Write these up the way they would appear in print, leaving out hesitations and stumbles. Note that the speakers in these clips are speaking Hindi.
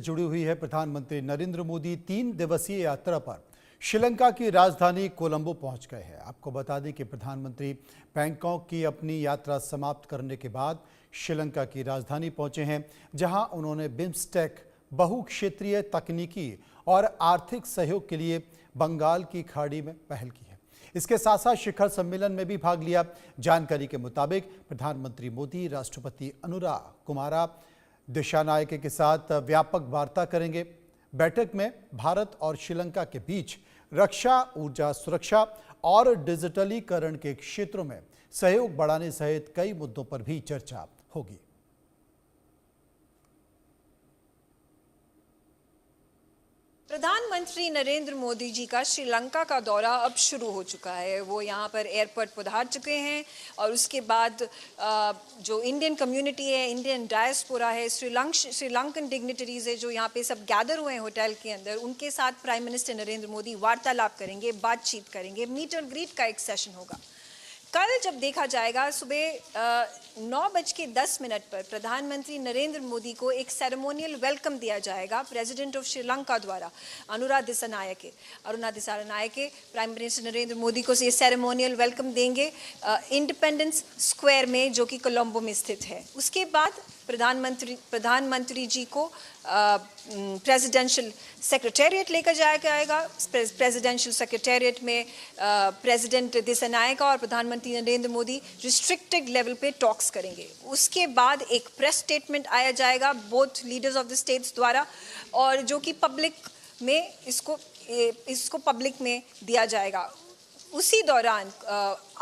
जुड़ी हुई है। प्रधानमंत्री नरेंद्र मोदी 3 दिवसीय यात्रा पर श्रीलंका की राजधानी कोलंबो पहुंच गए हैं। आपको बता दें कि प्रधानमंत्री बैंकॉक की अपनी यात्रा समाप्त करने के बाद श्रीलंका की राजधानी पहुंचे हैं, जहां उन्होंने बिम्स्टेक बहुक्षेत्रीय तकनीकी और आर्थिक सहयोग के लिए बंगाल की खाड़ी में पहल की है। इसके साथ साथ शिखर सम्मेलन में भी भाग लिया। जानकारी के मुताबिक प्रधानमंत्री मोदी राष्ट्रपति अनुरा कुमारा दिशानायके के साथ व्यापक वार्ता करेंगे। बैठक में भारत और श्रीलंका के बीच रक्षा, ऊर्जा सुरक्षा और डिजिटलीकरण के क्षेत्रों में सहयोग बढ़ाने सहित कई मुद्दों पर भी चर्चा होगी। प्रधानमंत्री नरेंद्र मोदी जी का श्रीलंका का दौरा अब शुरू हो चुका है। वो यहाँ पर एयरपोर्ट पधार चुके हैं और उसके बाद जो इंडियन कम्युनिटी है, इंडियन डायस्पोरा है, श्रीलंकन डिग्निटरीज है, जो यहाँ पे सब गैदर हुए हैं होटल के अंदर, उनके साथ प्राइम मिनिस्टर नरेंद्र मोदी वार्तालाप करेंगे, बातचीत करेंगे। मीट और ग्रीट का एक सेशन होगा। कल जब देखा जाएगा सुबह 9:10 पर प्रधानमंत्री नरेंद्र मोदी को एक सेरेमोनियल वेलकम दिया जाएगा प्रेसिडेंट ऑफ श्रीलंका द्वारा, अनुरा दिसानायके प्राइम मिनिस्टर नरेंद्र मोदी को ये सेरेमोनियल वेलकम देंगे इंडिपेंडेंस स्क्वायर में, जो कि कोलंबो में स्थित है। उसके बाद प्रधानमंत्री जी को प्रेसिडेंशियल सेक्रेटेरिएट लेकर जाया जाएगा। प्रेसिडेंशियल सेक्रेटेरिएट में प्रेसिडेंट दिसानायके और प्रधानमंत्री नरेंद्र मोदी रिस्ट्रिक्टेड लेवल पे टॉक्स करेंगे। उसके बाद एक प्रेस स्टेटमेंट आया जाएगा both leaders of the states द्वारा, और जो कि पब्लिक में इसको पब्लिक में दिया जाएगा। उसी दौरान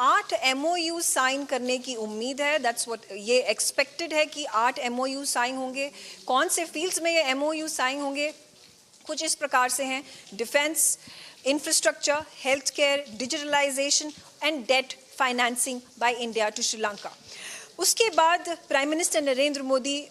8 MOU साइन करने की उम्मीद है। दैट्स व्हाट ये एक्सपेक्टेड है कि 8 MOU साइन होंगे। कौन से फील्ड्स में ये MOU साइन होंगे? कुछ इस प्रकार से हैं: defence, infrastructure, health care, digitalisation and debt financing by India to Sri Lanka. उसके बाद prime minister Narendra Modi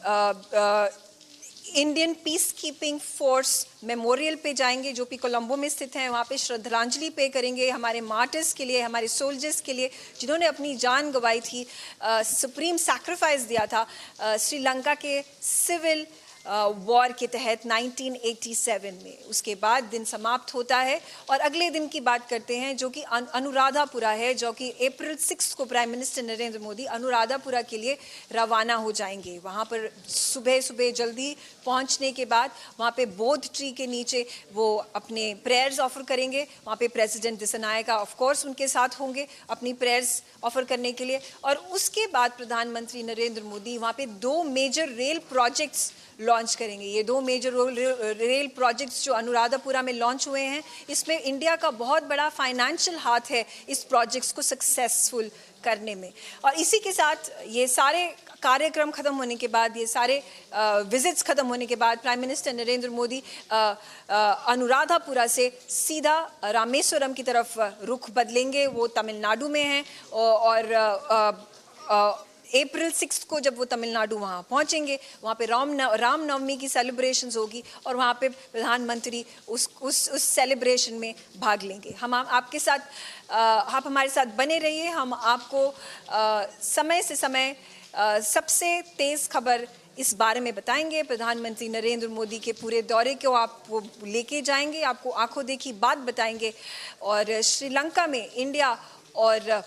Indian peace keeping force memorial पे जाएंगे, जो कि कोलंबो में स्थित है। वहाँ पे श्रद्धांजलि पे करेंगे हमारे मार्टर्स के लिए, हमारे सोल्जर्स के लिए, जिन्होंने अपनी जान गंवाई थी, सुप्रीम सैक्रिफाइस दिया था श्रीलंका के सिविल वॉर के तहत 1987 में। उसके बाद दिन समाप्त होता है और अगले दिन की बात करते हैं, जो कि अनुराधापुरा है, जो कि अप्रैल 6 को प्राइम मिनिस्टर नरेंद्र मोदी अनुराधापुरा के लिए रवाना हो जाएंगे। वहाँ पर सुबह जल्दी पहुँचने के बाद वहाँ पे बोध ट्री के नीचे वो अपने प्रेयर्स ऑफर करेंगे। वहाँ पे प्रेसिडेंट दिसानायके ऑफ कोर्स उनके साथ होंगे अपनी प्रेयर्स ऑफर करने के लिए। और उसके बाद प्रधानमंत्री नरेंद्र मोदी वहाँ पे 2 मेजर रेल प्रोजेक्ट्स लॉन्च करेंगे। ये 2 मेजर रेल प्रोजेक्ट्स जो अनुराधापुरा में लॉन्च हुए हैं, इसमें इंडिया का बहुत बड़ा फाइनेंशियल हाथ है इस प्रोजेक्ट्स को सक्सेसफुल करने में। और इसी के साथ ये सारे कार्यक्रम खत्म होने के बाद, ये सारे विजिट्स खत्म होने के बाद प्राइम मिनिस्टर नरेंद्र मोदी अनुराधापुरा से सीधा रामेश्वरम की तरफ रुख बदलेंगे। वो तमिलनाडु में हैं और अप्रैल 6 को जब वो तमिलनाडु वहाँ पहुँचेंगे, वहाँ पे रामनवमी की सेलिब्रेशंस होगी और वहाँ पे प्रधानमंत्री उस सेलिब्रेशन में भाग लेंगे। हम आपके साथ, आप हमारे साथ बने रहिए। हम आपको समय से समय सबसे तेज़ खबर इस बारे में बताएंगे। प्रधानमंत्री नरेंद्र मोदी के पूरे दौरे को आपको लेके जाएंगे, आपको आंखों देखी बात बताएंगे और श्रीलंका में इंडिया और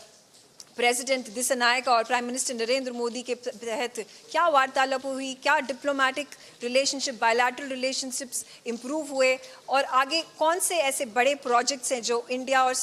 प्रेसिडेंट दिसानायके और प्राइम मिनिस्टर नरेंद्र मोदी के तहत क्या वार्तालाप हुई, क्या diplomatic relationship, bilateral relationships improve हुए और आगे कौन से ऐसे बड़े प्रोजेक्ट्स हैं जो इंडिया और